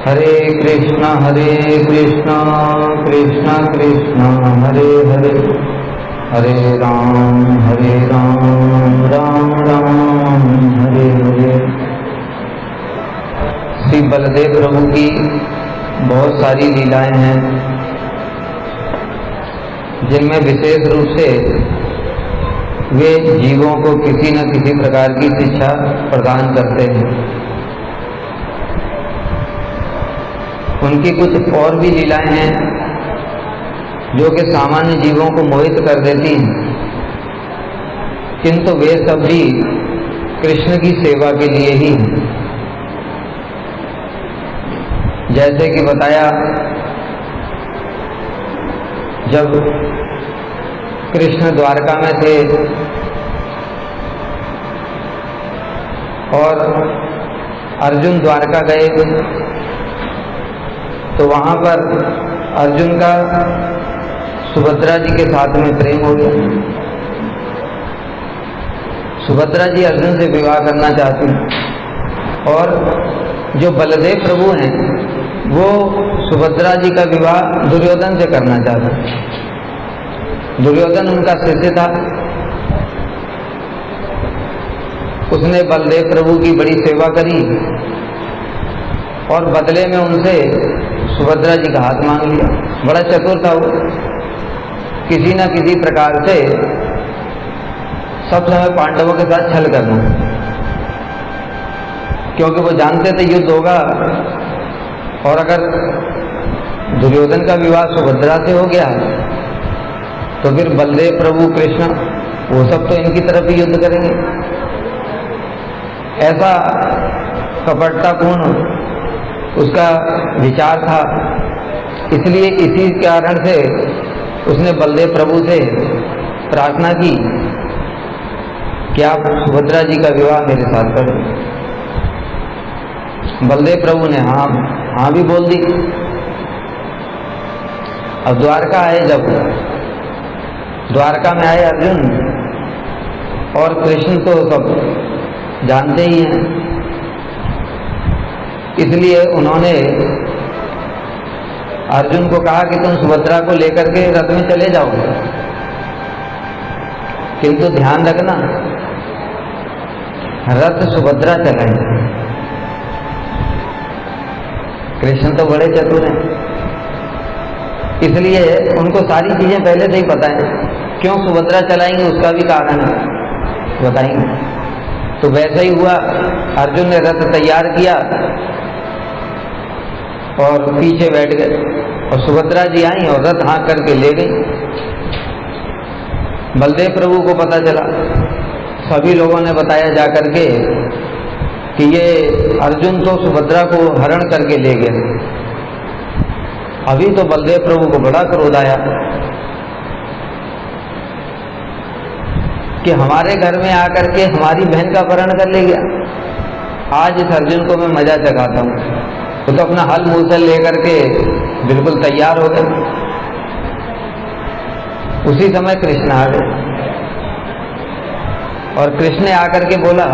हरे कृष्णा कृष्ण कृष्ण हरे हरे, हरे राम राम राम हरे हरे। श्री बलदेव प्रभु की बहुत सारी लीलाएं हैं, जिनमें विशेष रूप से वे जीवों को किसी न किसी प्रकार की शिक्षा प्रदान करते हैं। उनकी कुछ और भी लीलाएं हैं जो कि सामान्य जीवों को मोहित कर देती हैं, किंतु वे सब भी कृष्ण की सेवा के लिए ही हैं। जैसे कि बताया, जब कृष्ण द्वारका में थे और अर्जुन द्वारका गए, तो वहां पर अर्जुन का सुभद्रा जी के साथ में प्रेम हो गया। सुभद्रा जी अर्जुन से विवाह करना चाहती हैं और जो बलदेव प्रभु हैं वो सुभद्रा जी का विवाह दुर्योधन से करना चाहते हैं। दुर्योधन उनका शिष्य था, उसने बलदेव प्रभु की बड़ी सेवा करी और बदले में उनसे सुभद्रा जी का हाथ मांग लिया। बड़ा चतुर था वो, किसी न किसी प्रकार से सब समय पांडवों के साथ छल करना, क्योंकि वो जानते थे युद्ध होगा और अगर दुर्योधन का विवाह सुभद्रा से हो गया तो फिर बलदेव प्रभु कृष्ण वो सब तो इनकी तरफ ही युद्ध करेंगे। ऐसा कपटतापूर्ण उसका विचार था। इसलिए इसी कारण से उसने बलदेव प्रभु से प्रार्थना की कि आप सुभद्रा जी का विवाह मेरे साथ करें। बलदेव प्रभु ने हाँ भी बोल दी। अब द्वारका आए, जब द्वारका में आए अर्जुन, और कृष्ण तो सब जानते ही हैं, इसलिए उन्होंने अर्जुन को कहा कि तुम सुभद्रा को लेकर के रथ में चले जाओ, किंतु ध्यान रखना रथ सुभद्रा चलाए। कृष्ण तो बड़े चतुर हैं, इसलिए उनको सारी चीजें पहले से ही पता है। क्यों सुभद्रा चलाएंगे उसका भी कारण बताएंगे। तो वैसा ही हुआ, अर्जुन ने रथ तैयार किया और पीछे बैठ गए और सुभद्रा जी आई और रथ हाँक करके ले गई। बलदेव प्रभु को पता चला, सभी लोगों ने बताया जाकर के कि ये अर्जुन तो सुभद्रा को हरण करके ले गए। अभी तो बलदेव प्रभु को बड़ा क्रोध आया कि हमारे घर में आकर के हमारी बहन का अपहरण कर ले गया। आज इस अर्जुन को मैं मजा चखाता हूँ। तो अपना हल मूसल लेकर के बिल्कुल तैयार हो गए। उसी समय कृष्ण आ गए और कृष्ण ने आकर के बोला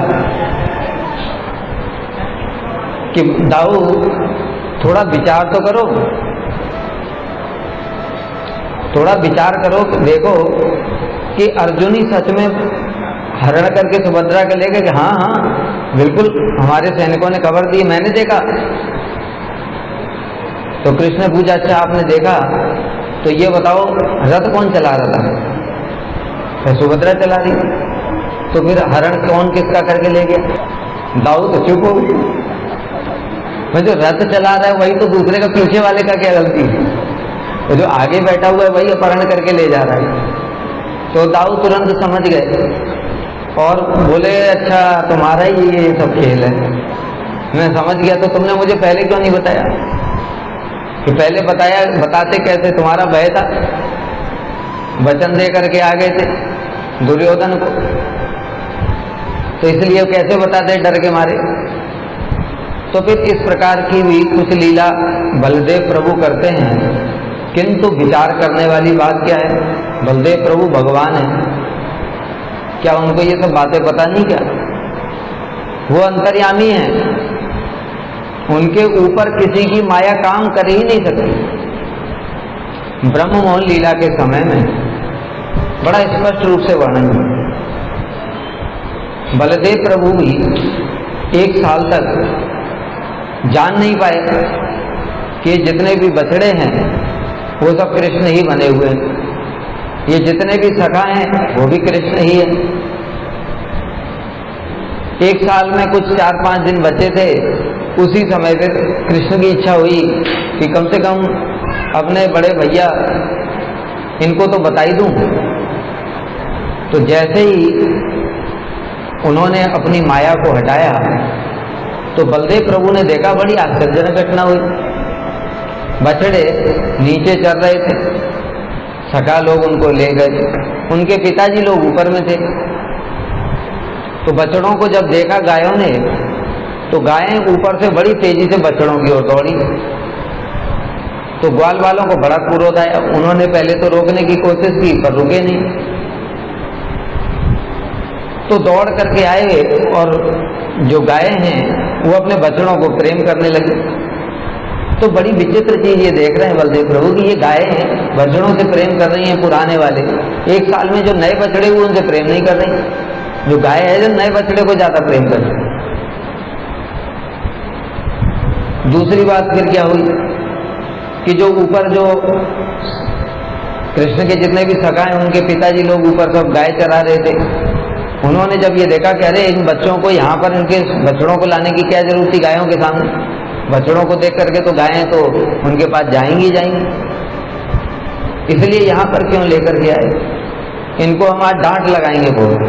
कि दाऊ थोड़ा विचार तो करो, थोड़ा विचार करो, देखो कि अर्जुन ही सच में हरण करके सुभद्रा के ले गए। कि हाँ बिल्कुल, हमारे सैनिकों ने खबर दी, मैंने देखा। तो कृष्ण ने पूछा, अच्छा आपने देखा, तो ये बताओ रथ कौन चला रहा था? तो सुभद्रा चला रही। तो फिर हरण कौन किसका करके ले गया? दाऊ तो चुप हो गई। मैं जो रथ चला रहा है वही तो दूसरे का, पीछे वाले का क्या गलती है? तो जो आगे बैठा हुआ है वही अपहरण करके ले जा रहा है। तो दाऊ तुरंत समझ गए और बोले, अच्छा तुम्हारा ही ये सब खेल है। मैं समझ गया, तो तुमने मुझे पहले क्यों नहीं बताया? कि पहले बताते कैसे? तुम्हारा भय था, वचन दे करके आ गए थे दुर्योधन को, तो इसलिए कैसे बताते डर के मारे। तो फिर इस प्रकार की भी कुछ लीला बलदेव प्रभु करते हैं, किंतु विचार करने वाली बात क्या है? बलदेव प्रभु भगवान है, क्या उनको ये सब बातें पता नहीं? क्या वो अंतर्यामी हैं? उनके ऊपर किसी की माया काम कर ही नहीं सकती। ब्रह्म मोहन लीला के समय में बड़ा स्पष्ट रूप से वर्णन है। बलदेव प्रभु भी 1 साल तक जान नहीं पाए कि जितने भी बछड़े हैं वो सब कृष्ण ही बने हुए हैं, ये जितने भी सखा हैं वो भी कृष्ण ही है। 1 साल में कुछ 4-5 दिन बचे थे, उसी समय फिर कृष्ण की इच्छा हुई कि कम से कम अपने बड़े भैया इनको तो बता ही दूं। तो जैसे ही उन्होंने अपनी माया को हटाया तो बलदेव प्रभु ने देखा बड़ी आश्चर्यजनक घटना हुई। बछड़े नीचे चल रहे थे, सखा लोग उनको ले गए, उनके पिताजी लोग ऊपर में थे। तो बछड़ों को जब देखा गायों ने, तो गायें ऊपर से बड़ी तेजी से बछड़ों की ओर दौड़ी। तो ग्वाल वालों को बड़ा क्रोध आया, उन्होंने पहले तो रोकने की कोशिश की पर रुके नहीं। तो दौड़ करके आए और जो गायें हैं वो अपने बछड़ों को प्रेम करने लगी। तो बड़ी विचित्र चीज ये देख रहे हैं बलदेव प्रभु कि ये गायें हैं बछड़ों से प्रेम कर रही हैं, पुराने वाले 1 साल में जो नए बछड़े हुए उनसे प्रेम नहीं कर रही। जो गाय है जो नए बछड़े को ज्यादा प्रेम कर रही। दूसरी बात फिर क्या हुई कि जो ऊपर जो कृष्ण के जितने भी सखा हैं उनके पिताजी लोग ऊपर सब गाय चरा रहे थे। उन्होंने जब ये देखा कि अरे इन बच्चों को यहाँ पर इनके बछड़ों को लाने की क्या जरूरत थी गायों के सामने, बछड़ों को देख करके तो गायें तो उनके पास जाएंगी जाएंगी, इसलिए यहाँ पर क्यों लेकर के आए, इनको हम आज डांट लगाएंगे बहुत।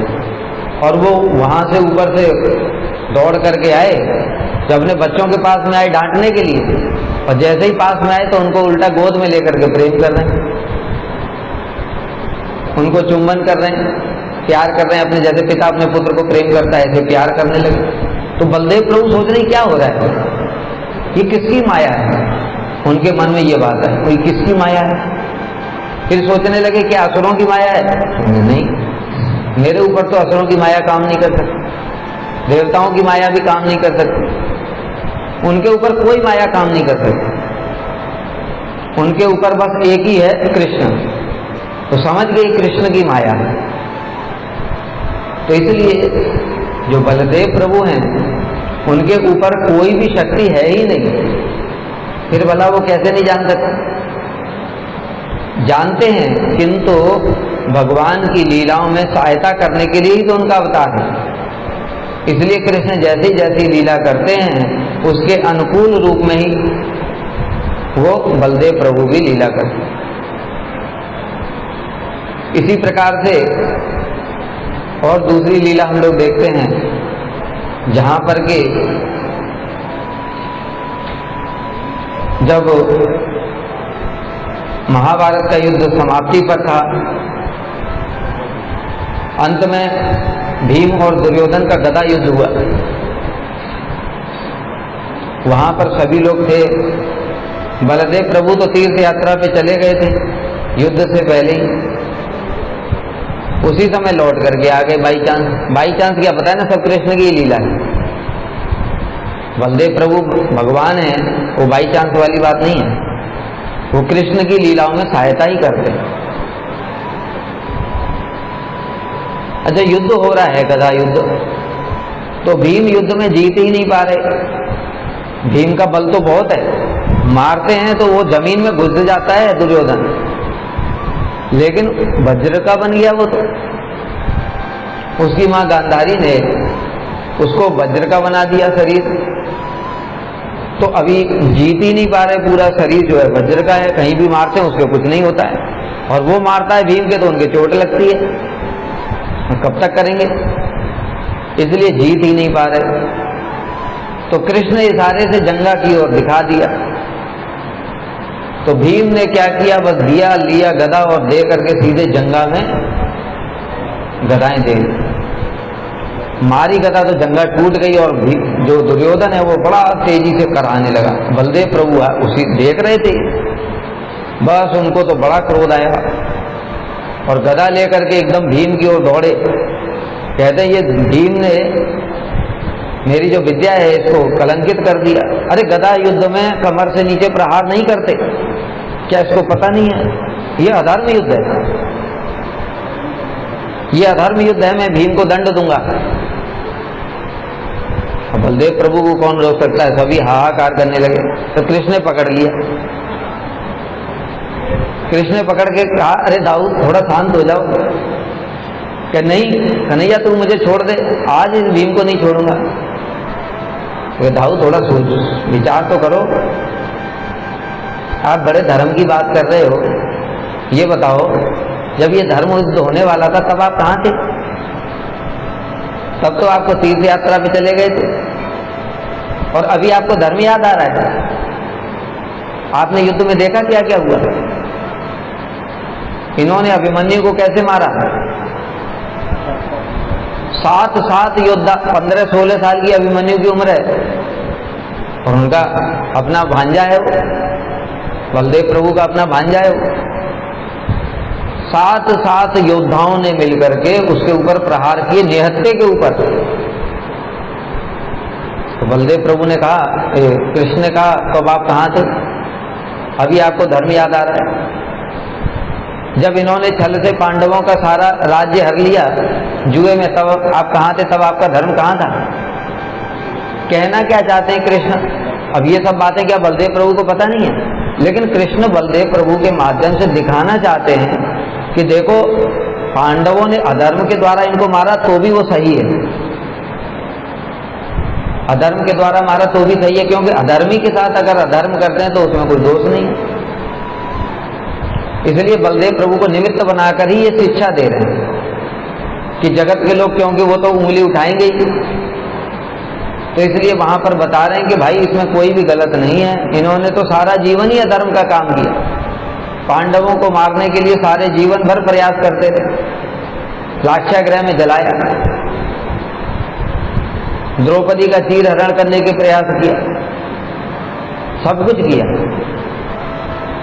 और वो वहां से ऊपर से दौड़ करके आए, जब अपने बच्चों के पास में आए डांटने के लिए, और जैसे ही पास में आए तो उनको उल्टा गोद में लेकर के प्रेम कर रहे हैं, उनको चुंबन कर रहे हैं, प्यार कर रहे हैं, अपने जैसे पिता अपने पुत्र को प्रेम करता है ऐसे प्यार करने लगे। तो बलदेव प्रभु सोच रहे क्या हो रहा है, ये किसकी माया है। उनके मन में ये बात है कोई किसकी माया है। फिर सोचने लगे क्या असुरों की माया है, नहीं, मेरे ऊपर तो असुरों की माया काम नहीं कर सकती, देवताओं की माया भी काम नहीं कर सकती, उनके ऊपर कोई माया काम नहीं कर सकती, उनके ऊपर बस एक ही है कृष्ण। तो समझ गए कृष्ण की माया है। तो इसलिए जो बलदेव प्रभु हैं उनके ऊपर कोई भी शक्ति है ही नहीं, फिर भला वो कैसे नहीं जान सकते। जानते हैं किंतु भगवान की लीलाओं में सहायता करने के लिए ही तो उनका अवतार है। इसलिए कृष्ण जैसी जैसी लीला करते हैं उसके अनुकूल रूप में ही वो बलदेव प्रभु भी लीला करते हैं। इसी प्रकार से और दूसरी लीला हम लोग देखते हैं जहां पर के जब महाभारत का युद्ध समाप्ति पर था, अंत में भीम और दुर्योधन का गदा युद्ध हुआ। वहां पर सभी लोग थे। बलदेव प्रभु तो तीर्थ यात्रा पे चले गए थे युद्ध से पहले ही, उसी समय लौट करके आ गए बाई चांस क्या पता है ना, सब कृष्ण की लीला है। बलदेव प्रभु भगवान है, वो बाई चांस वाली बात नहीं है, वो कृष्ण की लीलाओं में सहायता ही करते हैं। अच्छा, युद्ध हो रहा है गदा युद्ध, तो भीम युद्ध में जीत ही नहीं पा रहे। भीम का बल तो बहुत है, मारते हैं तो वो जमीन में घुस जाता है दुर्योधन, लेकिन वज्र का बन गया वो। तो उसकी मां गांधारी ने उसको वज्र का बना दिया शरीर, तो अभी जीत ही नहीं पा रहे। पूरा शरीर जो है वज्र का है, कहीं भी मारते हैं उसके कुछ नहीं होता है, और वो मारता है भीम के तो उनके चोट लगती है। कब तक करेंगे, इसलिए जीत ही नहीं पा रहे। तो कृष्ण इशारे से जंगा की ओर दिखा दिया। तो भीम ने क्या किया, बस दिया लिया गदा और दे करके सीधे जंगा में गदाएं दे मारी। गदा तो जंगा टूट गई और जो दुर्योधन है वो बड़ा तेजी से कराने लगा। बलदेव प्रभु उसी देख रहे थे, बस उनको तो बड़ा क्रोध आया और गदा लेकर के एकदम भीम की ओर दौड़े। कहते हैं ये भीम ने मेरी जो विद्या है इसको कलंकित कर दिया। अरे गदा युद्ध में कमर से नीचे प्रहार नहीं करते, क्या इसको पता नहीं है? ये अधर्म युद्ध है, ये अधर्म युद्ध है, मैं भीम को दंड दूंगा। बलदेव प्रभु को कौन रोक सकता है? सभी हाहाकार करने लगे। तो कृष्ण ने पकड़ लिया। कृष्ण ने पकड़ के कहा, अरे दाऊद थोड़ा शांत हो जाओ। कि नहीं कन्हैया तू मुझे छोड़ दे, आज इस भीम को नहीं छोड़ूंगा। तो दाऊद थोड़ा सोच विचार तो करो, आप बड़े धर्म की बात कर रहे हो। ये बताओ जब ये धर्म युद्ध होने वाला था तब आप कहाँ थे? तब तो आपको तीर्थ यात्रा पे चले गए थे, और अभी आपको धर्म याद आ रहा है। आपने युद्ध में देखा क्या क्या हुआ? इन्होंने अभिमन्यु को कैसे मारा? 7 योद्धा, 15-16 साल की अभिमन्यु की उम्र है, और उनका अपना भांजा है, बलदेव प्रभु का अपना भांजा है। 7 योद्धाओं ने मिलकर के उसके ऊपर प्रहार किए, निहत्थे के ऊपर। तो बलदेव प्रभु ने कहा, कृष्ण ने कहा, तब आप कहाँ थे? अभी आपको धर्म याद आ रहा है? जब इन्होंने छल से पांडवों का सारा राज्य हर लिया जुए में, तब आप कहाँ थे? तब आपका धर्म कहाँ था? कहना क्या चाहते हैं कृष्ण? अब ये सब बातें क्या बलदेव प्रभु को पता नहीं है? लेकिन कृष्ण बलदेव प्रभु के माध्यम से दिखाना चाहते हैं कि देखो, पांडवों ने अधर्म के द्वारा इनको मारा तो भी वो सही है, अधर्म के द्वारा मारा तो भी सही है, क्योंकि अधर्मी के साथ अगर अधर्म करते हैं तो उसमें कोई दोष नहीं है। इसलिए बलदेव प्रभु को निमित्त बनाकर ही ये शिक्षा दे रहे हैं कि जगत के लोग, क्योंकि वो तो उंगली उठाएंगे ही, तो इसलिए वहां पर बता रहे हैं कि भाई इसमें कोई भी गलत नहीं है। इन्होंने तो सारा जीवन ही अधर्म का काम किया, पांडवों को मारने के लिए सारे जीवन भर प्रयास करते थे, लाक्षागृह में जलाया, द्रौपदी का चीर हरण करने के प्रयास किया, सब कुछ किया,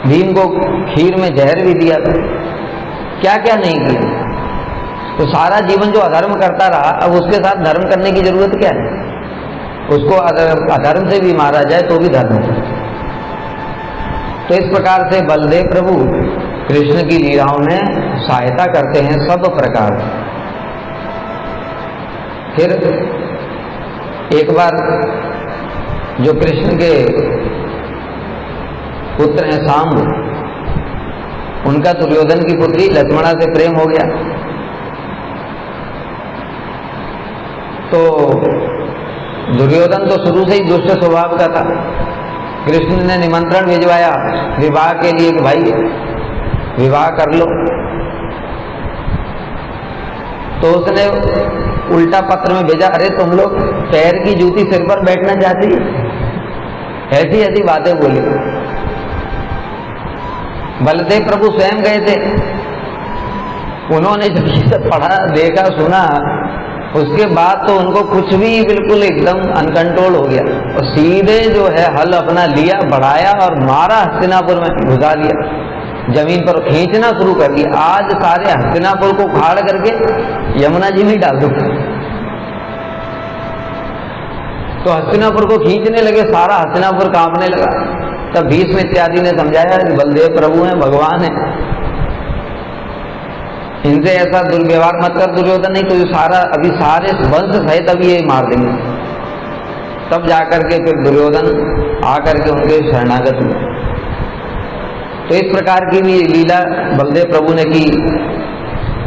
भीम को खीर में जहर भी दिया था, क्या क्या नहीं किया। तो सारा जीवन जो अधर्म करता रहा, अब उसके साथ धर्म करने की जरूरत क्या है? उसको अधर्म से भी मारा जाए तो भी धर्म है। तो इस प्रकार से बलदेव प्रभु कृष्ण की लीलाओं में सहायता करते हैं सब प्रकार। फिर एक बार जो कृष्ण के पुत्र हैं सांब, उनका दुर्योधन की पुत्री लक्ष्मणा से प्रेम हो गया। तो दुर्योधन तो शुरू से ही दुष्ट स्वभाव का था। कृष्ण ने निमंत्रण भिजवाया विवाह के लिए कि भाई विवाह कर लो, तो उसने उल्टा पत्र में भेजा, अरे तुम लोग पैर की जूती सिर पर बैठना चाहती है, ऐसी ऐसी बातें बोली। बलदेव प्रभु स्वयं गए थे, उन्होंने जब ये सब पढ़ा, देखा, सुना, उसके बाद तो उनको कुछ भी बिल्कुल एकदम अनकंट्रोल हो गया, और सीधे जो है हल अपना लिया, बढ़ाया और मारा, हस्तिनापुर में घुसा दिया, जमीन पर खींचना शुरू कर दिया। आज सारे हस्तिनापुर को उखाड़ करके यमुना जी में डाल दो। तो हस्तिनापुर को खींचने लगे, सारा हस्तिनापुर कांपने लगा। तब भीष्म इत्यादि ने समझाया कि बलदेव प्रभु हैं, भगवान हैं, इनसे ऐसा दुर्व्यवहार मत कर दुर्योधन, नहीं तो सारा अभी सारे वंश सहित अभी ये मार देंगे। तब जाकर के फिर दुर्योधन आकर के उनके शरणागत हुए। तो इस प्रकार की भी लीला बलदेव प्रभु ने की।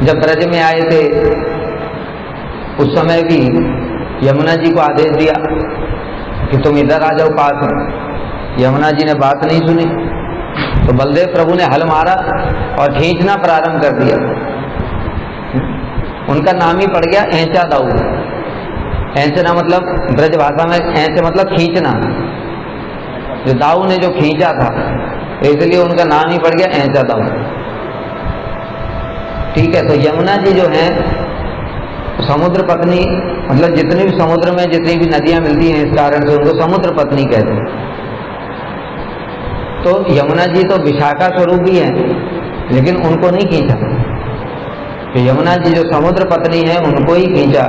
जब ब्रज में आए थे उस समय भी यमुना जी को आदेश दिया कि तुम इधर आ जाओ पास में। यमुना जी ने बात नहीं सुनी, तो बलदेव प्रभु ने हल मारा और खींचना प्रारंभ कर दिया। उनका नाम ही पड़ गया ऐंचा दाऊ। ऐंचना मतलब ब्रज भाषा में ऐंच मतलब खींचना, जो दाऊ ने जो खींचा था, इसलिए उनका नाम ही पड़ गया ऐंचा दाऊ। ठीक है, तो यमुना जी जो है समुद्र पत्नी, मतलब जितनी भी समुद्र में जितनी भी नदियां मिलती हैं, इस कारण से उनको समुद्र पत्नी कहते हैं। तो यमुना जी तो विशाखा स्वरूप ही है, लेकिन उनको नहीं खींचा। तो यमुना जी जो समुद्र पत्नी है उनको ही खींचा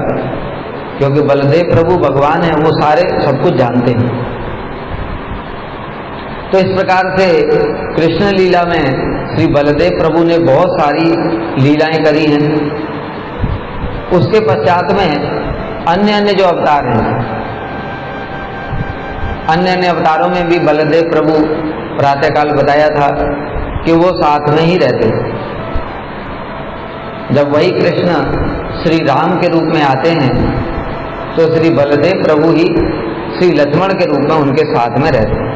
क्योंकि बलदेव प्रभु भगवान है, वो सारे सब कुछ जानते हैं। तो इस प्रकार से कृष्ण लीला में श्री बलदेव प्रभु ने बहुत सारी लीलाएं करी हैं। उसके पश्चात में अन्य जो अवतार हैं, अन्य अवतारों में भी बलदेव प्रभु प्रातःकाल बताया था कि वो साथ में ही रहते। जब वही कृष्ण श्री राम के रूप में आते हैं तो श्री बलदेव प्रभु ही श्री लक्ष्मण के रूप में उनके साथ में रहते हैं।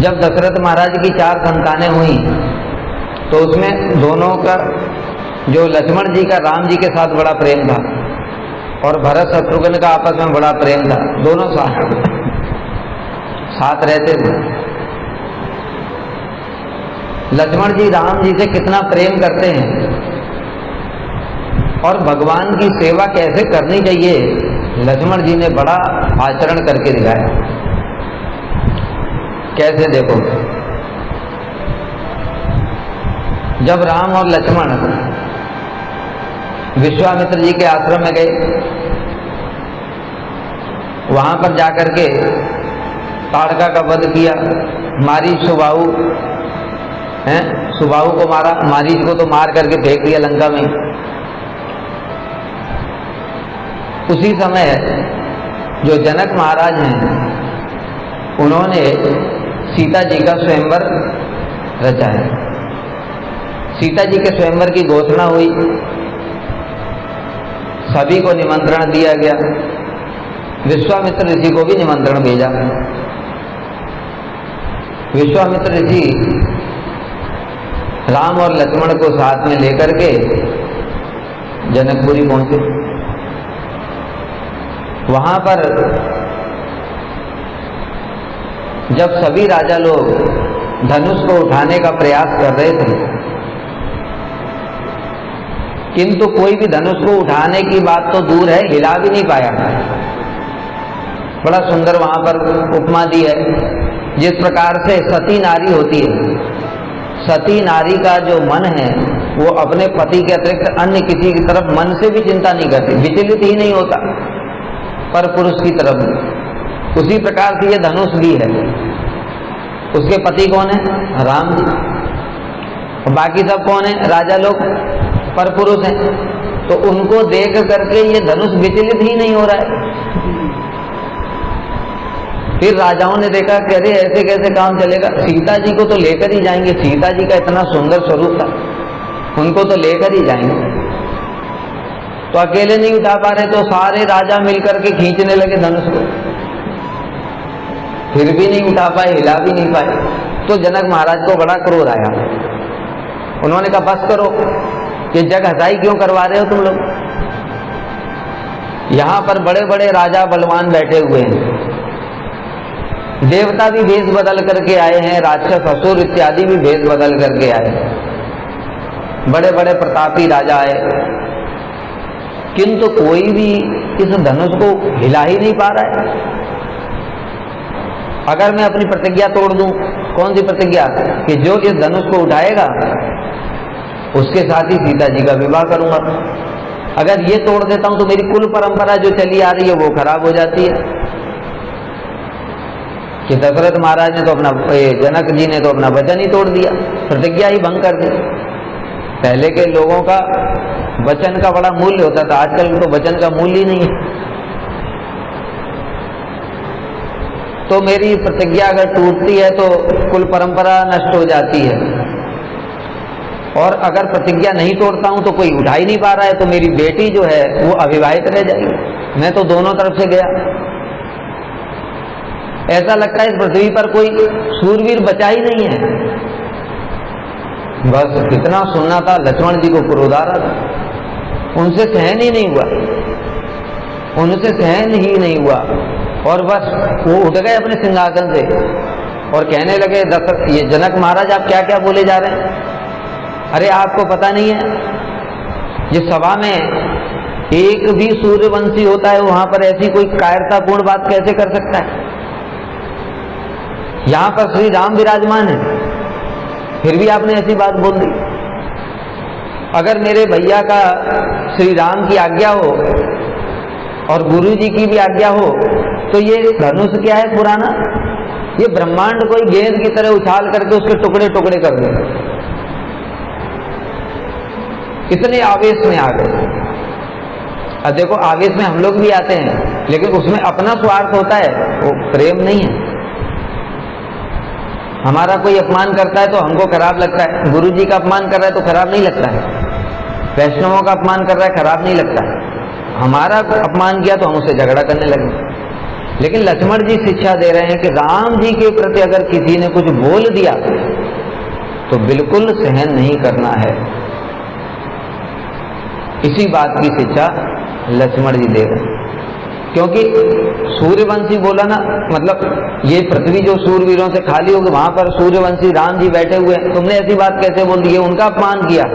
जब दशरथ महाराज की 4 संतानें हुई तो उसमें दोनों का, जो लक्ष्मण जी का राम जी के साथ बड़ा प्रेम था और भरत शत्रुघ्न का आपस में बड़ा प्रेम था, दोनों साथ रहते थे। लक्ष्मण जी राम जी से कितना प्रेम करते हैं और भगवान की सेवा कैसे करनी चाहिए, लक्ष्मण जी ने बड़ा आचरण करके दिखाया। कैसे देखो, जब राम और लक्ष्मण विश्वामित्र जी के आश्रम में गए, वहां पर जाकर के ताड़का का वध किया, मारी सुबाहु हैं, सुबाहु को मारा, मारीच को तो मार करके फेंक दिया लंका में। उसी समय जो जनक महाराज हैं उन्होंने सीता जी का स्वयंवर रचा है। सीता जी के स्वयंवर की घोषणा हुई, सभी को निमंत्रण दिया गया, विश्वामित्र ऋषि को भी निमंत्रण भेजा। विश्वामित्र ऋषि राम और लक्ष्मण को साथ में लेकर के जनकपुरी पहुंचे। वहां पर जब सभी राजा लोग धनुष को उठाने का प्रयास कर रहे थे, किंतु कोई भी धनुष को उठाने की बात तो दूर है, हिला भी नहीं पाया। बड़ा सुंदर वहां पर उपमा दी है, जिस प्रकार से सती नारी होती है, सती नारी का जो मन है वो अपने पति के अतिरिक्त अन्य किसी की तरफ मन से भी चिंता नहीं करती, विचलित ही नहीं होता पर पुरुष की तरफ। उसी प्रकार से ये धनुष भी है। उसके पति कौन है? राम जी। और बाकी सब कौन है? राजा लोग, पर पुरुष हैं। तो उनको देख करके ये धनुष विचलित ही नहीं हो रहा है। फिर राजाओं ने देखा कि अरे ऐसे कैसे काम चलेगा, सीता जी को तो लेकर ही जाएंगे, सीता जी का इतना सुंदर स्वरूप था, उनको तो लेकर ही जाएंगे। तो अकेले नहीं उठा पा रहे तो सारे राजा मिलकर के खींचने लगे धनुष को, फिर भी नहीं उठा पाए, हिला भी नहीं पाए। तो जनक महाराज को बड़ा क्रोध आया। उन्होंने कहा बस करो, ये जग हसाई क्यों करवा रहे हो तुम लोग? यहां पर बड़े बड़े राजा बलवान बैठे हुए हैं, देवता भी भेष बदल करके आए हैं, राक्षस असुर इत्यादि भी भेष बदल करके आए, बड़े बड़े प्रतापी राजा आए, किंतु कोई भी इस धनुष को हिला ही नहीं पा रहा है। अगर मैं अपनी प्रतिज्ञा तोड़ दूं, कौन सी प्रतिज्ञा? कि जो इस धनुष को उठाएगा उसके साथ ही सीता जी का विवाह करूंगा। अगर ये तोड़ देता हूं तो मेरी कुल परंपरा जो चली आ रही है वो खराब हो जाती है। कि दशरथ महाराज ने तो अपना, जनक जी ने तो अपना वचन ही तोड़ दिया, प्रतिज्ञा ही भंग कर दी। पहले के लोगों का वचन का बड़ा मूल्य होता था, आजकल तो वचन का मूल्य ही नहीं है। तो मेरी प्रतिज्ञा अगर टूटती है तो कुल परंपरा नष्ट हो जाती है, और अगर प्रतिज्ञा नहीं तोड़ता हूं तो कोई उठा ही नहीं पा रहा है तो मेरी बेटी जो है वो अविवाहित रह जाएगी। मैं तो दोनों तरफ से गया। ऐसा लगता है इस पृथ्वी पर कोई शूरवीर बचा ही नहीं है। बस कितना सुनना था, लक्ष्मण जी को क्रोध आ रहा था, उनसे सहन ही नहीं हुआ, उनसे सहन ही नहीं हुआ। और बस वो उठ गए अपने सिंहासन से और कहने लगे, ये जनक महाराज आप क्या क्या बोले जा रहे हैं? अरे आपको पता नहीं है, जिस सभा में एक भी सूर्यवंशी होता है वहां पर ऐसी कोई कायरतापूर्ण बात कैसे कर सकता है? यहां पर श्री राम विराजमान है, फिर भी आपने ऐसी बात बोल दी। अगर मेरे भैया का श्री राम की आज्ञा हो और गुरु जी की भी आज्ञा हो तो ये धनुष क्या है पुराना, ये ब्रह्मांड कोई गेंद की तरह उछाल करके उसके टुकड़े टुकड़े कर दे। इतने आवेश में आ गए। अब देखो आवेश में हम लोग भी आते हैं, लेकिन उसमें अपना स्वार्थ होता है, वो प्रेम नहीं है। हमारा कोई अपमान करता है तो हमको खराब लगता है, गुरु जी का अपमान कर रहा है तो खराब नहीं लगता है, वैष्णवों का अपमान कर रहा है खराब नहीं लगता है। हमारा अपमान किया तो हम उससे झगड़ा करने लगे। लेकिन लक्ष्मण जी शिक्षा दे रहे हैं कि राम जी के प्रति अगर किसी ने कुछ बोल दिया तो बिल्कुल सहन नहीं करना है। इसी बात की शिक्षा लक्ष्मण जी दे रहे हैं। क्योंकि सूर्यवंशी बोला ना, मतलब ये पृथ्वी जो सूरवीरों से खाली होगी, वहां पर सूर्यवंशी राम जी बैठे हुए हैं, तुमने ऐसी बात कैसे बोल दी, उनका अपमान किया।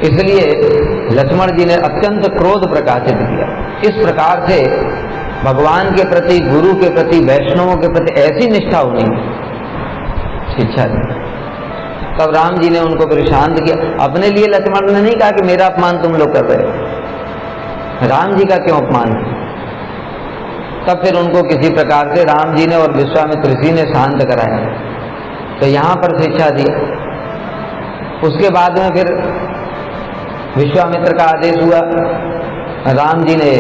इसलिए लक्ष्मण जी ने अत्यंत क्रोध प्रकाशित किया। इस प्रकार से भगवान के प्रति, गुरु के प्रति, वैष्णवों के प्रति ऐसी निष्ठा होनी शिक्षा दी। तब राम जी ने उनको फिर शांत किया। अपने लिए लक्ष्मण ने नहीं कहा कि मेरा अपमान तुम लोग कर रहे हो, राम जी का क्यों अपमान किया। तब फिर उनको किसी प्रकार से राम जी ने और विश्वामित्र ऋषि ने शांत कराया। तो यहां पर शिक्षा दी। उसके बाद में फिर विश्वामित्र का आदेश हुआ, राम जी ने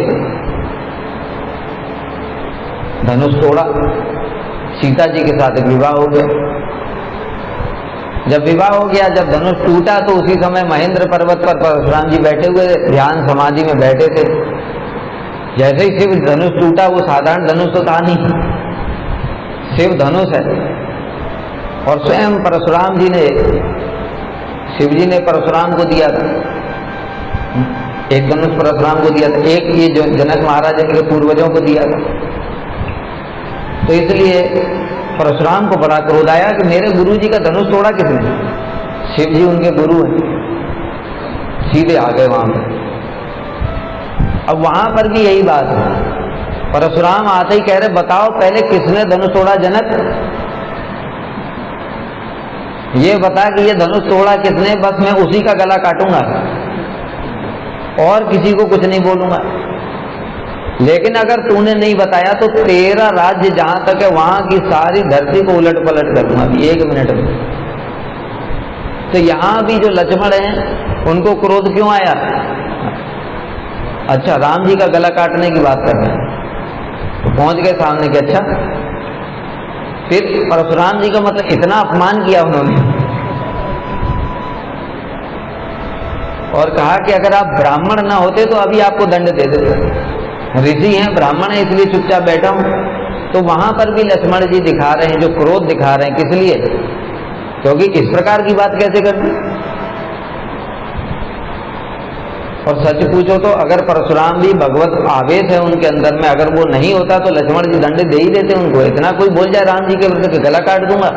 धनुष तोड़ा, सीता जी के साथ विवाह हो गया। जब विवाह हो गया, जब धनुष टूटा तो उसी समय महेंद्र पर्वत पर परशुराम जी बैठे हुए ध्यान समाधि में बैठे थे। जैसे ही शिव धनुष टूटा, वो साधारण धनुष तो था नहीं, शिव धनुष है। और स्वयं परशुराम जी ने, शिव जी ने परशुराम को दिया था, एक धनुष परशुराम को दिया था, एक ये जनक महाराज के पूर्वजों को दिया था। तो इसलिए परशुराम को बड़ा क्रोध आया कि मेरे गुरु जी का धनुष तोड़ा किसने। शिव जी उनके गुरु हैं, सीधे आ गए वहां पर। अब वहां पर भी यही बात है, परशुराम आते ही कह रहे बताओ पहले किसने धनुष तोड़ा जनक, ये बता कि ये धनुष तोड़ा किसने, बस मैं उसी का गला काटूंगा और किसी को कुछ नहीं बोलूंगा। लेकिन अगर तूने नहीं बताया तो तेरा राज्य जहां तक है वहां की सारी धरती को उलट पलट कर दूंगा अभी 1 मिनट में। तो यहां भी जो लक्ष्मण हैं उनको क्रोध क्यों आया। अच्छा, राम जी का गला काटने की बात कर रहे हैं तो पहुंच गए सामने कि अच्छा, फिर परशुराम जी का मतलब इतना अपमान किया उन्होंने और कहा कि अगर आप ब्राह्मण ना होते तो अभी आपको दंड दे देते, ऋषि हैं ब्राह्मण है इसलिए चुपचाप बैठा हूं। तो वहां पर भी लक्ष्मण जी दिखा रहे हैं जो क्रोध दिखा रहे हैं, किस लिए, क्योंकि इस प्रकार की बात कैसे करते। और सच पूछो तो अगर परशुराम भी भगवत आवेश है उनके अंदर में, अगर वो नहीं होता तो लक्ष्मण जी दंड दे ही देते उनको। इतना कोई बोल जाए राम जी के विरुद्ध गला काट दूंगा,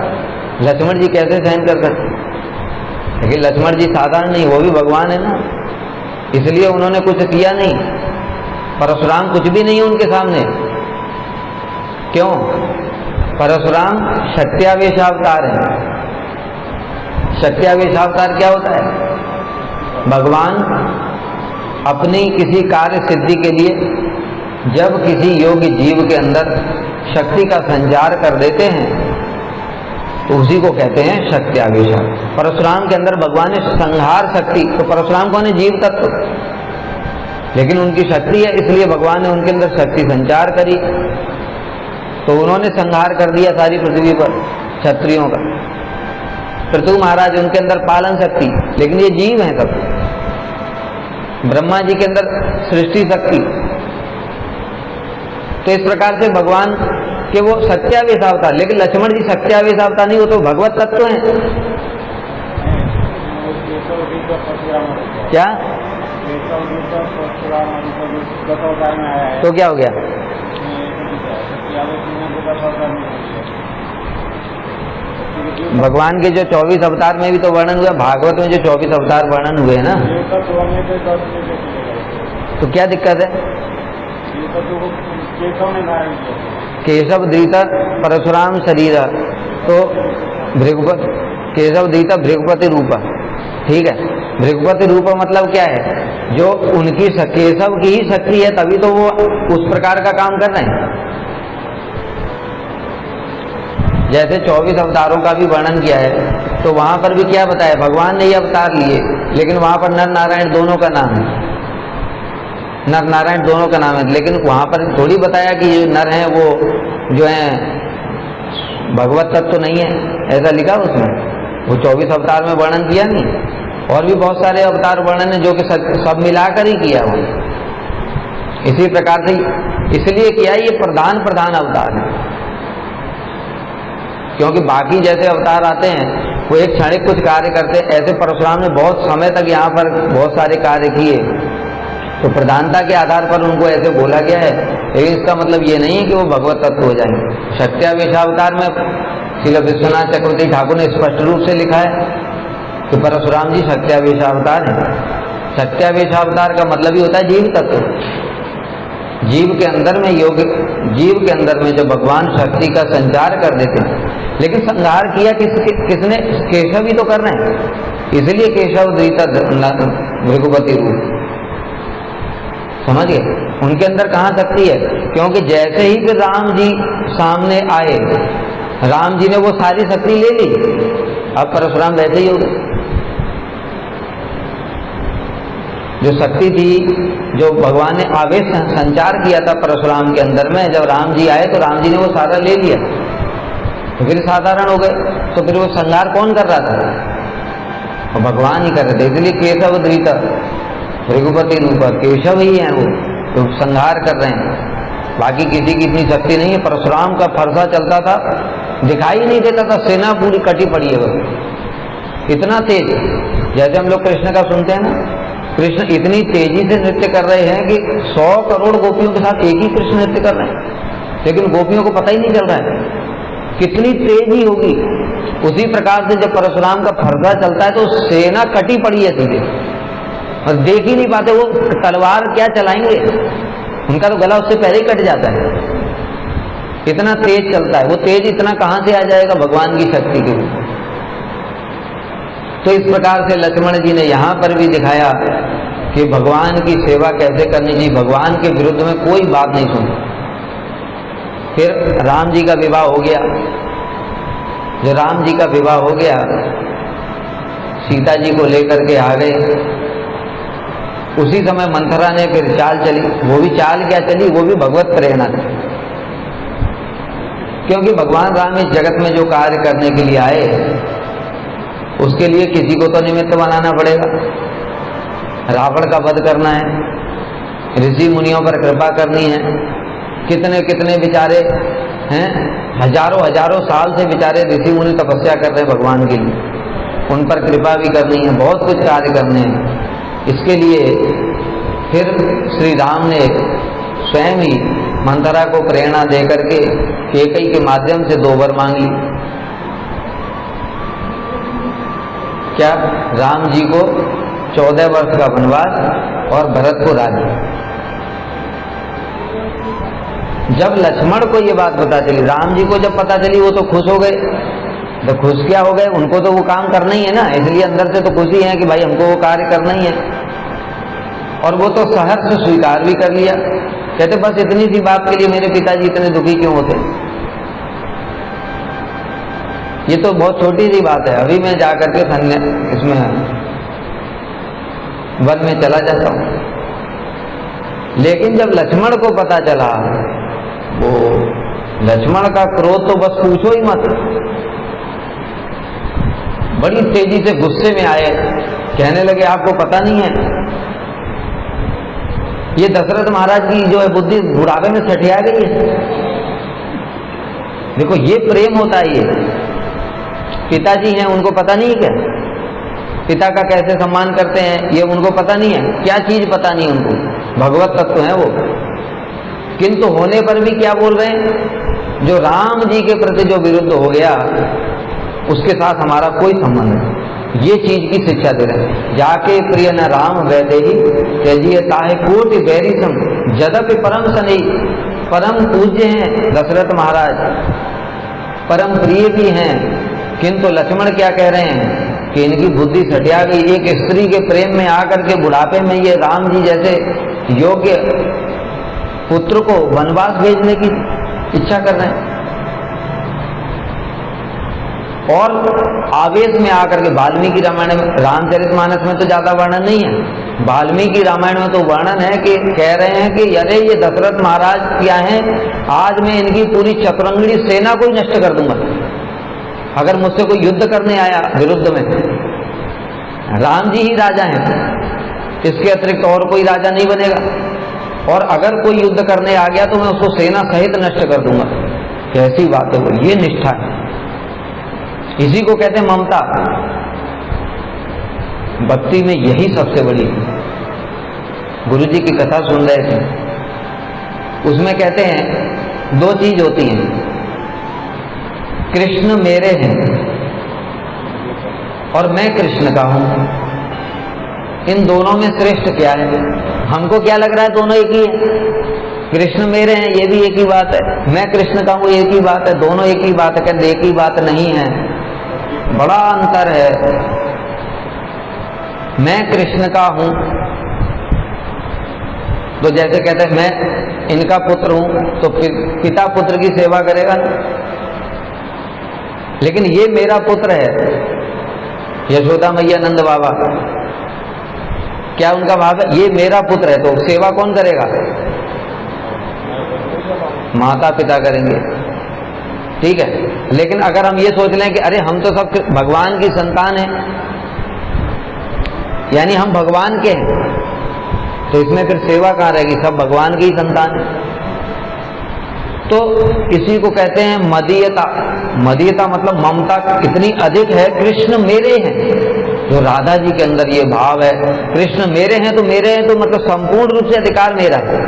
लक्ष्मण जी कैसे सहन कर सकते। लेकिन लक्ष्मण जी साधारण नहीं, वो भी भगवान है ना, इसलिए उन्होंने कुछ किया नहीं। परशुराम कुछ भी नहीं है उनके सामने। क्यों, परशुराम शक्त्यावेशावतार है। शक्त्यावेशावतार क्या होता है, भगवान अपनी किसी कार्य सिद्धि के लिए जब किसी योग्य जीव के अंदर शक्ति का संचार कर देते हैं तो उसी को कहते हैं शक्त्यावेशा। परशुराम के अंदर भगवान ने संहार शक्ति, तो परशुराम कौन है, जीव तत्व, लेकिन उनकी शक्ति है इसलिए भगवान ने उनके अंदर शक्ति संचार करी तो उन्होंने संहार कर दिया सारी पृथ्वी पर क्षत्रियों का। पृथु महाराज उनके अंदर पालन शक्ति, लेकिन ये जीव हैं सब। ब्रह्मा जी के अंदर सृष्टि शक्ति। तो इस प्रकार से भगवान के वो सत्यावेश अवतार, लेकिन लक्ष्मण जी सत्यावेश अवतार नहीं, वो तो भगवत तत्व हैं। क्या तो क्या हो गया, भगवान के जो 24 अवतार में भी तो वर्णन हुआ, भागवत में जो 24 अवतार वर्णन हुए हैं ना, तो क्या दिक्कत है। केशव दीता परशुराम शरीर, तो भृगुपति केशव दीता भृगुपति रूपा, ठीक है। भृगुपति रूप मतलब क्या है, जो उनकी केशव की ही शक्ति है, तभी तो वो उस प्रकार का काम कर रहे हैं। जैसे 24 अवतारों का भी वर्णन किया है, तो वहां पर भी क्या बताया, भगवान ने ये अवतार लिए, लेकिन वहां पर नर नारायण दोनों का नाम है, नर नारायण दोनों का नाम है। लेकिन वहां पर थोड़ी बताया कि ये नर हैं वो जो है भगवत तत्व तो नहीं है, ऐसा लिखा उसमें। वो 24 अवतार में वर्णन किया नहीं, और भी बहुत सारे अवतार वर्णन है जो कि सब मिलाकर ही किया वो। इसी प्रकार से इसलिए किया ये प्रधान अवतार है, क्योंकि बाकी जैसे अवतार आते हैं वो एक क्षणिक कुछ कार्य करते हैं, ऐसे परशुराम ने बहुत समय तक यहाँ पर बहुत सारे कार्य किए, तो प्रधानता के आधार पर उनको ऐसे बोला गया है। लेकिन इसका मतलब ये नहीं है कि वो भगवत तत्व हो जाएंगे। शक्त्यावेशावतार में श्री विश्वनाथ चक्रवर्ती ठाकुर ने स्पष्ट रूप से लिखा है कि परशुराम जी शक्त्यावेशावतार है। शक्त्यावेशावतार का मतलब ही होता है जीव तत्व। जीव के अंदर में जीव के अंदर में जब भगवान शक्ति का संचार कर देते हैं, लेकिन संहार किया किसने, केशव ही तो कर रहे हैं, इसलिए केशव द्वित भृगुपति रूप, समझ गए। उनके अंदर कहाँ शक्ति है, क्योंकि जैसे ही फिर राम जी सामने आए, राम जी ने वो सारी शक्ति ले ली, अब परशुराम वैसे ही हो गए। जो शक्ति थी, जो भगवान ने आवेश संचार किया था परशुराम के अंदर में, जब राम जी आए तो राम जी ने वो सारा ले लिया, तो फिर साधारण हो गए। तो फिर वो संहार कौन कर रहा था, और भगवान ही कर रहे थे। इसलिए केशव द्वित भृगुपति रूप केशव ही है वो, तो संहार कर रहे हैं। बाकी किसी की इतनी शक्ति नहीं है। परशुराम का फरसा चलता था, दिखाई नहीं देता था, सेना पूरी कटी पड़ी है बस, इतना तेज। जैसे हम लोग कृष्ण का सुनते हैं ना, कृष्ण इतनी तेजी से नृत्य कर रहे हैं कि 100 करोड़ गोपियों के साथ एक ही कृष्ण नृत्य कर रहे हैं, लेकिन गोपियों को पता ही नहीं चल रहा है कितनी तेजी होगी। उसी प्रकार से जब परशुराम का फरसा चलता है तो सेना कटी पड़ी है सीधे, और देख ही नहीं पाते, वो तलवार क्या चलाएंगे, उनका तो गला उससे पहले ही कट जाता है, इतना तेज चलता है। वो तेज इतना कहां से आ जाएगा, भगवान की शक्ति के रूप। तो इस प्रकार से लक्ष्मण जी ने यहां पर भी दिखाया कि भगवान की सेवा कैसे करनी चाहिए, भगवान के विरुद्ध में कोई बात नहीं सुनी। फिर राम जी का विवाह हो गया। जो राम जी का विवाह हो गया, सीता जी को लेकर के आ गए। उसी समय मंथरा ने फिर चाल चली, वो भी चाल क्या चली, वो भी भगवत प्रेरणा थी, क्योंकि भगवान राम इस जगत में जो कार्य करने के लिए आए, उसके लिए किसी को तो निमित्त बनाना पड़ेगा। रावण का वध करना है, ऋषि मुनियों पर कृपा करनी है। कितने कितने बेचारे हैं, हजारों हजारों साल से बेचारे ऋषि मुनि तपस्या कर रहे हैं भगवान के लिए, उन पर कृपा भी करनी है, बहुत कुछ कार्य करने हैं। इसके लिए फिर श्री राम ने स्वयं ही मंथरा को प्रेरणा देकर के कैकेयी के माध्यम से 2 वर मांग ली। क्या, राम जी को 14 वर्ष का वनवास और भरत को राज्य। जब लक्ष्मण को ये बात पता चली, राम जी को जब पता चली, वो तो खुश हो गए। तो खुश क्या हो गए, उनको तो वो काम करना ही है ना, इसलिए अंदर से तो खुशी है कि भाई हमको वो कार्य करना ही है। और वो तो सहर्ष स्वीकार भी कर लिया। कहते बस इतनी सी बात के लिए मेरे पिताजी इतने दुखी क्यों होते, ये तो बहुत छोटी सी बात है, अभी मैं जाकर के इसमें वन में चला जाता हूं। लेकिन जब लक्ष्मण को पता चला, वो लक्ष्मण का क्रोध तो बस पूछो ही मत, बड़ी तेजी से गुस्से में आए, कहने लगे आपको पता नहीं है, ये दशरथ महाराज की जो है बुद्धि बुढ़ापे में सठिया गई है। देखो ये प्रेम होता है, ये पिताजी हैं, उनको पता नहीं है क्या, पिता का कैसे सम्मान करते हैं, ये उनको पता नहीं है, क्या चीज पता नहीं उनको, भगवत तत्व है वो। किंतु होने पर भी क्या बोल रहे हैं, जो राम जी के प्रति जो विरुद्ध हो गया, उसके साथ हमारा कोई संबंध नहीं, ये चीज की शिक्षा दे रहे हैं। जाके प्रिय न राम वैदेही त्यजिए ताहे कोटि बैरी सम, जदपि परम सनी, परम पूज्य हैं दशरथ महाराज, परम प्रिय भी हैं। किंतु लक्ष्मण क्या कह रहे हैं कि इनकी बुद्धि सटिया गई। एक स्त्री के प्रेम में आकर के बुढ़ापे में ये राम जी जैसे योग्य पुत्र को वनवास भेजने की इच्छा कर रहे हैं। और आवेश में आकर के वाल्मीकि रामायण में, रामचरितमानस में तो ज्यादा वर्णन नहीं है, वाल्मीकि रामायण में तो वर्णन है कि कह रहे हैं कि अरे ये दशरथ महाराज क्या हैं, आज मैं इनकी पूरी चतुरंगड़ी सेना को ही नष्ट कर दूंगा अगर मुझसे कोई युद्ध करने आया विरुद्ध में। राम जी ही राजा हैं, इसके अतिरिक्त और कोई राजा नहीं बनेगा, और अगर कोई युद्ध करने आ गया तो मैं उसको सेना सहित नष्ट कर दूंगा। कैसी बात है वो, ये निष्ठा है, इसी को कहते हैं ममता। भक्ति में यही सबसे बड़ी। गुरु जी की कथा सुन रहे थे, उसमें कहते हैं दो चीज होती हैं, कृष्ण मेरे हैं और मैं कृष्ण का हूं। इन दोनों में श्रेष्ठ क्या है? हमको क्या लग रहा है दोनों एक ही है। कृष्ण मेरे हैं ये भी एक ही बात है, मैं कृष्ण का हूं एक ही बात है, दोनों एक ही बात है। कहते एक ही बात नहीं है, बड़ा अंतर है। मैं कृष्ण का हूं तो जैसे कहते हैं मैं इनका पुत्र हूं तो पिता पुत्र की सेवा करेगा, लेकिन ये मेरा पुत्र है। यशोदा मैया नंद बाबा, क्या उनका भाव है? ये मेरा पुत्र है तो सेवा कौन करेगा? माता पिता करेंगे, ठीक है। लेकिन अगर हम ये सोच लें कि अरे हम तो सब भगवान की संतान हैं, यानी हम भगवान के हैं, तो इसमें फिर सेवा कहां रहेगी? सब भगवान की ही संतान है। तो इसी को कहते हैं मदीयता। मदीयता मतलब ममता कितनी अधिक है। कृष्ण मेरे हैं, जो राधा जी के अंदर ये भाव है, कृष्ण मेरे हैं तो मेरे हैं तो मतलब संपूर्ण रूप से अधिकार मेरा है।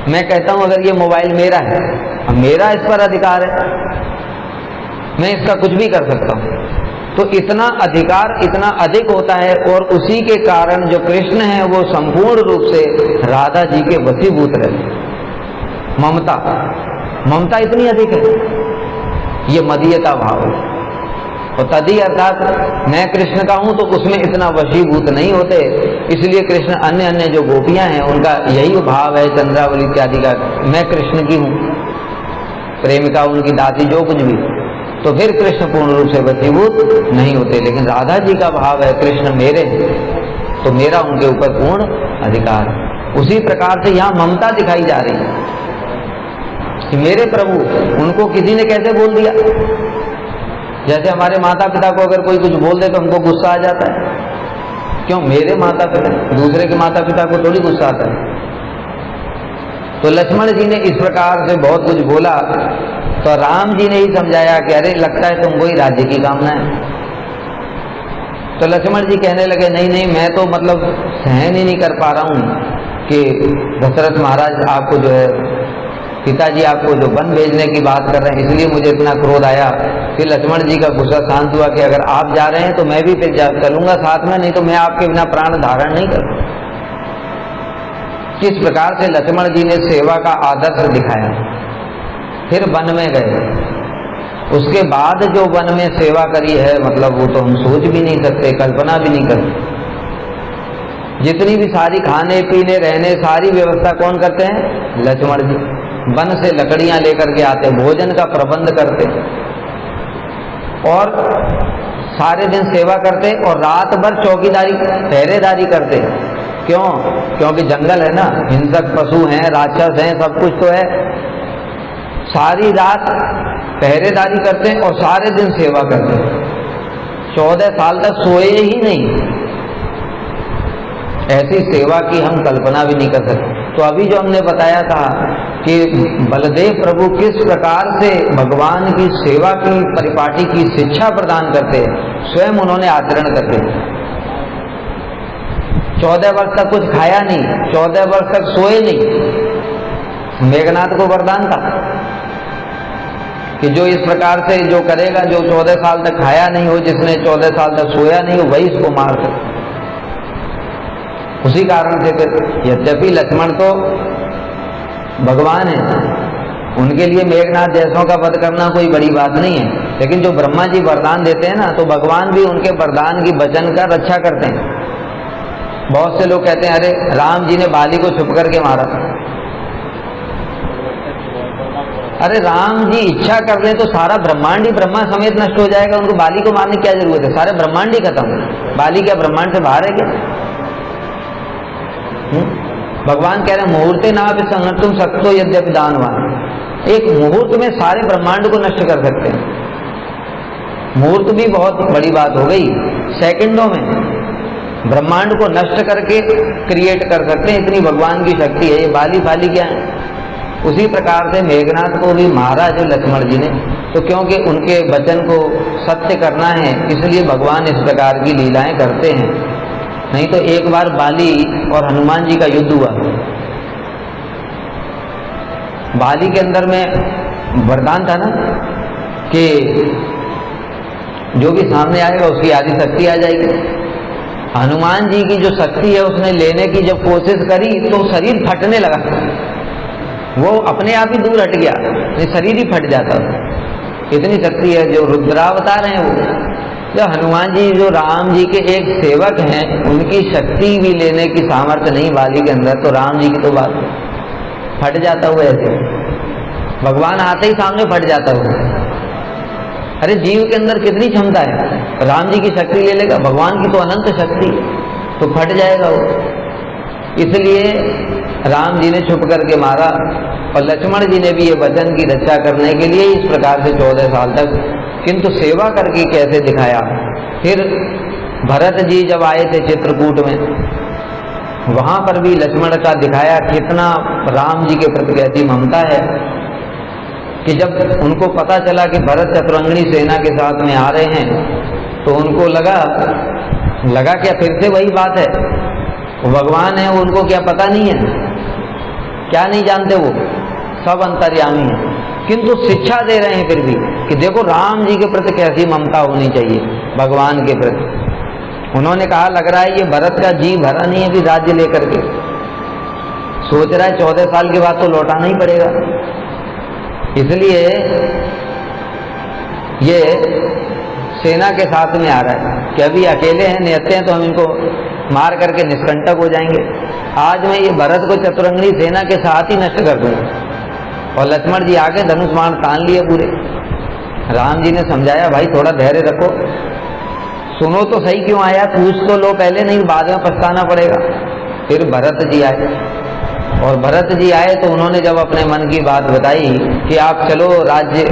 मैं कहता हूं अगर ये मोबाइल मेरा है, मेरा इस पर अधिकार है, मैं इसका कुछ भी कर सकता हूं। तो इतना अधिकार इतना अधिक होता है, और उसी के कारण जो कृष्ण है वो संपूर्ण रूप से राधा जी के वशीभूत रहते। ममता, ममता इतनी अधिक है, ये मदीयता भाव है। और तदी अर्थात मैं कृष्ण का हूं तो उसमें इतना वशीभूत नहीं होते, इसलिए कृष्ण अन्य अन्य जो गोपियां हैं उनका यही भाव है, चंद्रावली इत्यादि का, मैं कृष्ण की हूं, प्रेमिका उनकी दासी जो कुछ भी, तो फिर कृष्ण पूर्ण रूप से वशीभूत नहीं होते। लेकिन राधा जी का भाव है कृष्ण मेरे तो मेरा उनके ऊपर पूर्ण अधिकार। उसी प्रकार से यहाँ ममता दिखाई जा रही है कि मेरे प्रभु, उनको किसी ने कैसे बोल दिया। जैसे हमारे माता पिता को अगर कोई कुछ बोल दे तो हमको गुस्सा आ जाता है, क्यों? मेरे माता पिता, दूसरे के माता पिता को थोड़ी गुस्सा आता है। तो लक्ष्मण जी ने इस प्रकार से बहुत कुछ बोला, तो राम जी ने ही समझाया कि अरे लगता है तुमको ही राज्य की कामना है। तो लक्ष्मण जी कहने लगे नहीं नहीं, मैं तो मतलब सहन ही नहीं कर पा रहा हूं कि दशरथ महाराज आपको जो है, पिताजी आपको जो वन भेजने की बात कर रहे हैं, इसलिए मुझे इतना क्रोध आया। फिर लक्ष्मण जी का गुस्सा शांत हुआ कि अगर आप जा रहे हैं तो मैं भी फिर चलूंगा साथ में, नहीं तो मैं आपके बिना प्राण धारण नहीं करूं। किस प्रकार से लक्ष्मण जी ने सेवा का आदर्श दिखाया। फिर वन में गए, उसके बाद जो वन में सेवा करी है, मतलब वो तो हम सोच भी नहीं सकते, कल्पना भी नहीं करते। जितनी भी सारी खाने पीने रहने सारी व्यवस्था कौन करते हैं? लक्ष्मण जी। वन से लकड़ियां लेकर के आते, भोजन का प्रबंध करते और सारे दिन सेवा करते और रात भर चौकीदारी पहरेदारी करते। क्यों? क्योंकि जंगल है ना, हिंसक पशु हैं, राक्षस हैं, सब कुछ तो है। सारी रात पहरेदारी करते और सारे दिन सेवा करते। 14 साल तक सोए ही नहीं। ऐसी सेवा की हम कल्पना भी नहीं कर सकते। तो अभी जो हमने बताया था कि बलदेव प्रभु किस प्रकार से भगवान की सेवा की परिपाटी की शिक्षा प्रदान करते, स्वयं उन्होंने आचरण करते। 14 वर्ष तक कुछ खाया नहीं, 14 वर्ष तक सोए नहीं। मेघनाथ को वरदान था कि जो इस प्रकार से जो करेगा, जो 14 साल तक खाया नहीं हो, जिसने 14 साल तक सोया नहीं हो, वही इसको मार सकता। उसी कारण से फिर यद्यपि लक्ष्मण तो भगवान है, उनके लिए मेघनाथ जैसों का वध करना कोई बड़ी बात नहीं है, लेकिन जो ब्रह्मा जी वरदान देते हैं ना, तो भगवान भी उनके वरदान की वचन का रक्षा करते हैं। बहुत से लोग कहते हैं अरे राम जी ने बाली को छुप करके मारा। अरे राम जी इच्छा कर ले तो सारा ब्रह्मांड ही ब्रह्मा समेत नष्ट हो जाएगा, उनको बाली को मारने की क्या जरूरत है? सारे ब्रह्मांड ही खत्म। बाली क्या ब्रह्मांड से बाहर है क्या? भगवान कह रहे हैं मुहूर्ते ना भी संगठुम सक्तो यद्यपि दानवान, एक मुहूर्त में सारे ब्रह्मांड को नष्ट कर सकते हैं। मुहूर्त भी बहुत बड़ी बात हो गई, सेकंडों में ब्रह्मांड को नष्ट करके क्रिएट कर सकते हैं, इतनी भगवान की शक्ति है। ये बाली फाली क्या है? उसी प्रकार से मेघनाथ को भी मारा जो लक्ष्मण जी ने, तो क्योंकि उनके वचन को सत्य करना है इसलिए भगवान इस प्रकार की लीलाएं करते हैं। नहीं तो एक बार बाली और हनुमान जी का युद्ध हुआ। बाली के अंदर में वरदान था ना कि जो भी सामने आएगा उसकी आदि शक्ति आ जाएगी। हनुमान जी की जो शक्ति है उसने लेने की जब कोशिश करी तो शरीर फटने लगा, वो अपने आप ही दूर हट गया, शरीर ही फट जाता। इतनी शक्ति है। जो रुद्रावतार हैं वो, जो हनुमान जी जो राम जी के एक सेवक हैं, उनकी शक्ति भी लेने की सामर्थ्य नहीं बाली के अंदर, तो राम जी की तो बात फट जाता हुआ ऐसे, भगवान आते ही सामने फट जाता हुआ। अरे जीव के अंदर कितनी क्षमता है, राम जी की शक्ति ले लेगा, भगवान की तो अनंत शक्ति, तो फट जाएगा वो। इसलिए राम जी ने छुप करके मारा, और लक्ष्मण जी ने भी ये वचन की रक्षा करने के लिए इस प्रकार से 14 साल तक, किंतु सेवा करके कैसे दिखाया। फिर भरत जी जब आए थे चित्रकूट में, वहां पर भी लक्ष्मण का दिखाया कितना राम जी के प्रति कैसी ममता है, कि जब उनको पता चला कि भरत चतुरंगनी सेना के साथ में आ रहे हैं, तो उनको लगा क्या फिर से वही बात है, वो भगवान है, उनको क्या पता नहीं है, क्या नहीं जानते, वो सब अंतर्यामी है, किंतु शिक्षा दे रहे हैं फिर भी कि देखो राम जी के प्रति कैसी ममता होनी चाहिए भगवान के प्रति। उन्होंने कहा लग रहा है ये भरत का जी भरा नहीं है अभी राज्य लेकर के, सोच रहा है 14 साल के बाद तो लौटाना ही पड़ेगा। इसलिए ये सेना के साथ में आ रहा है कि अभी अकेले हैं, निहत्ते हैं, तो हम इनको मार करके निष्कंटक हो जाएंगे। आज मैं ये भरत को चतुरंगनी सेना के साथ ही नष्ट कर दूंगा। और लक्ष्मण जी आगे धनुष बाण तान लिए पूरे। राम जी ने समझाया भाई थोड़ा धैर्य रखो, सुनो तो सही क्यों आया, पूछ तो लो पहले, नहीं बाद में पछताना पड़ेगा। फिर भरत जी आए, और भरत जी आए तो उन्होंने जब अपने मन की बात बताई कि आप चलो राज्य,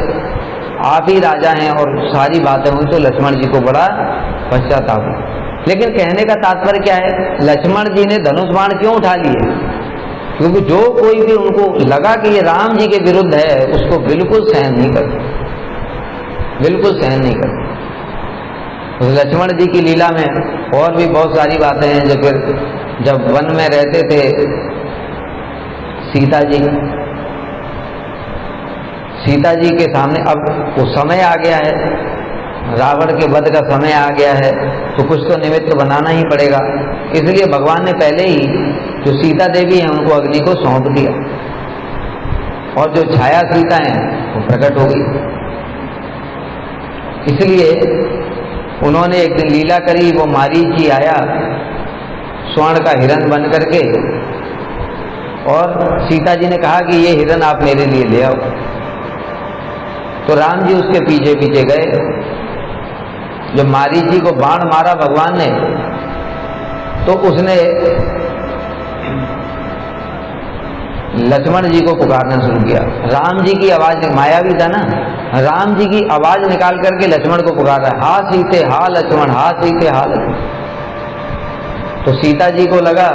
आप ही राजा हैं और सारी बातें हुई, तो लक्ष्मण जी को बड़ा पश्चाताप। लेकिन कहने का तात्पर्य क्या है, लक्ष्मण जी ने धनुष बाण क्यों उठा लिए, क्योंकि जो कोई भी उनको लगा कि ये राम जी के विरुद्ध है उसको बिल्कुल सहन नहीं करते, बिल्कुल सहन नहीं करते। तो लक्ष्मण जी की लीला में और भी बहुत सारी बातें हैं। जो फिर जब वन में रहते थे सीता जी के सामने, अब वो समय आ गया है, रावण के वध का समय आ गया है, तो कुछ तो निमित्त बनाना ही पड़ेगा। इसलिए भगवान ने पहले ही जो सीता देवी हैं उनको अग्नि को सौंप दिया, और जो छाया सीता हैं वो प्रकट हो गई। इसलिए उन्होंने एक दिन लीला करी, वो मारीची आया स्वर्ण का हिरण बन करके, और सीता जी ने कहा कि ये हिरण आप मेरे लिए ले आओ। तो राम जी उसके पीछे पीछे गए। जब मारीची को बाण मारा भगवान ने, तो उसने लक्ष्मण जी को पुकारना शुरू किया। राम जी की आवाज, माया भी था ना, राम जी की आवाज निकाल करके लक्ष्मण को पुकार रहा है, हा सीते हा लक्ष्मण, हा सीते हा लक्ष्मण। तो सीता जी को लगा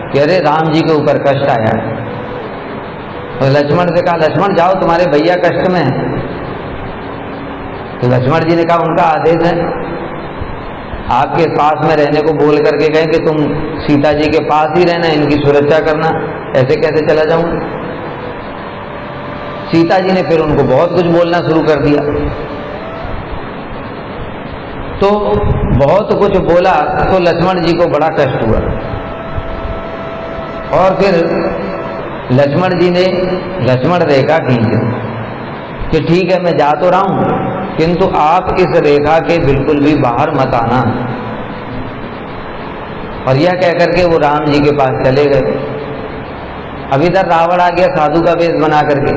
कि अरे राम जी के ऊपर कष्ट आया है। तो लक्ष्मण से कहा लक्ष्मण जाओ तुम्हारे भैया कष्ट में है। तो लक्ष्मण जी ने कहा उनका आदेश है, आपके पास में रहने को बोल करके गए कि तुम सीता जी के पास ही रहना, इनकी सुरक्षा करना, ऐसे कैसे चला जाऊं। सीता जी ने फिर उनको बहुत कुछ बोलना शुरू कर दिया। तो बहुत कुछ बोला तो लक्ष्मण जी को बड़ा कष्ट हुआ, और फिर लक्ष्मण जी ने लक्ष्मण रेखा खींची कि ठीक है मैं जा तो रहा हूं, किंतु आप इस रेखा के बिल्कुल भी बाहर मत आना। और यह कहकर के वो राम जी के पास चले गए। अब इधर रावण आ गया साधु का वेश बना करके।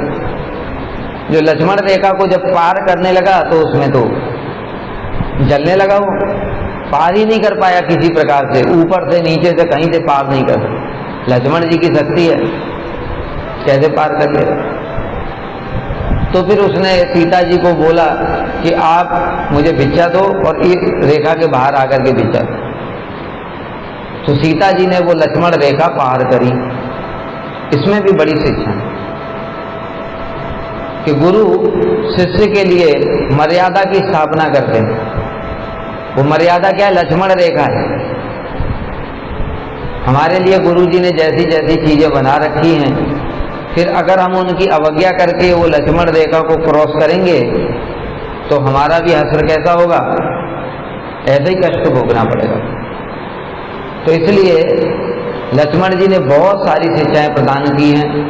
जो लक्ष्मण रेखा को जब पार करने लगा तो उसमें तो जलने लगा, वो पार ही नहीं कर पाया किसी प्रकार से, ऊपर से नीचे से कहीं से पार नहीं कर। लक्ष्मण जी की शक्ति है, कैसे पार कर ले। तो फिर उसने सीता जी को बोला कि आप मुझे भिक्षा दो और इस रेखा के बाहर आकर के भिक्षा दो। तो सीता जी ने वो लक्ष्मण रेखा पार करी। इसमें भी बड़ी शिक्षा है कि गुरु शिष्य के लिए मर्यादा की स्थापना करते हैं। वो मर्यादा क्या है? लक्ष्मण रेखा है। हमारे लिए गुरु जी ने जैसी जैसी चीजें बना रखी हैं, फिर अगर हम उनकी अवज्ञा करके वो लक्ष्मण रेखा को क्रॉस करेंगे तो हमारा भी हश्र कैसा होगा? ऐसे ही कष्ट भोगना पड़ेगा। तो इसलिए लक्ष्मण जी ने बहुत सारी शिक्षाएं प्रदान की हैं।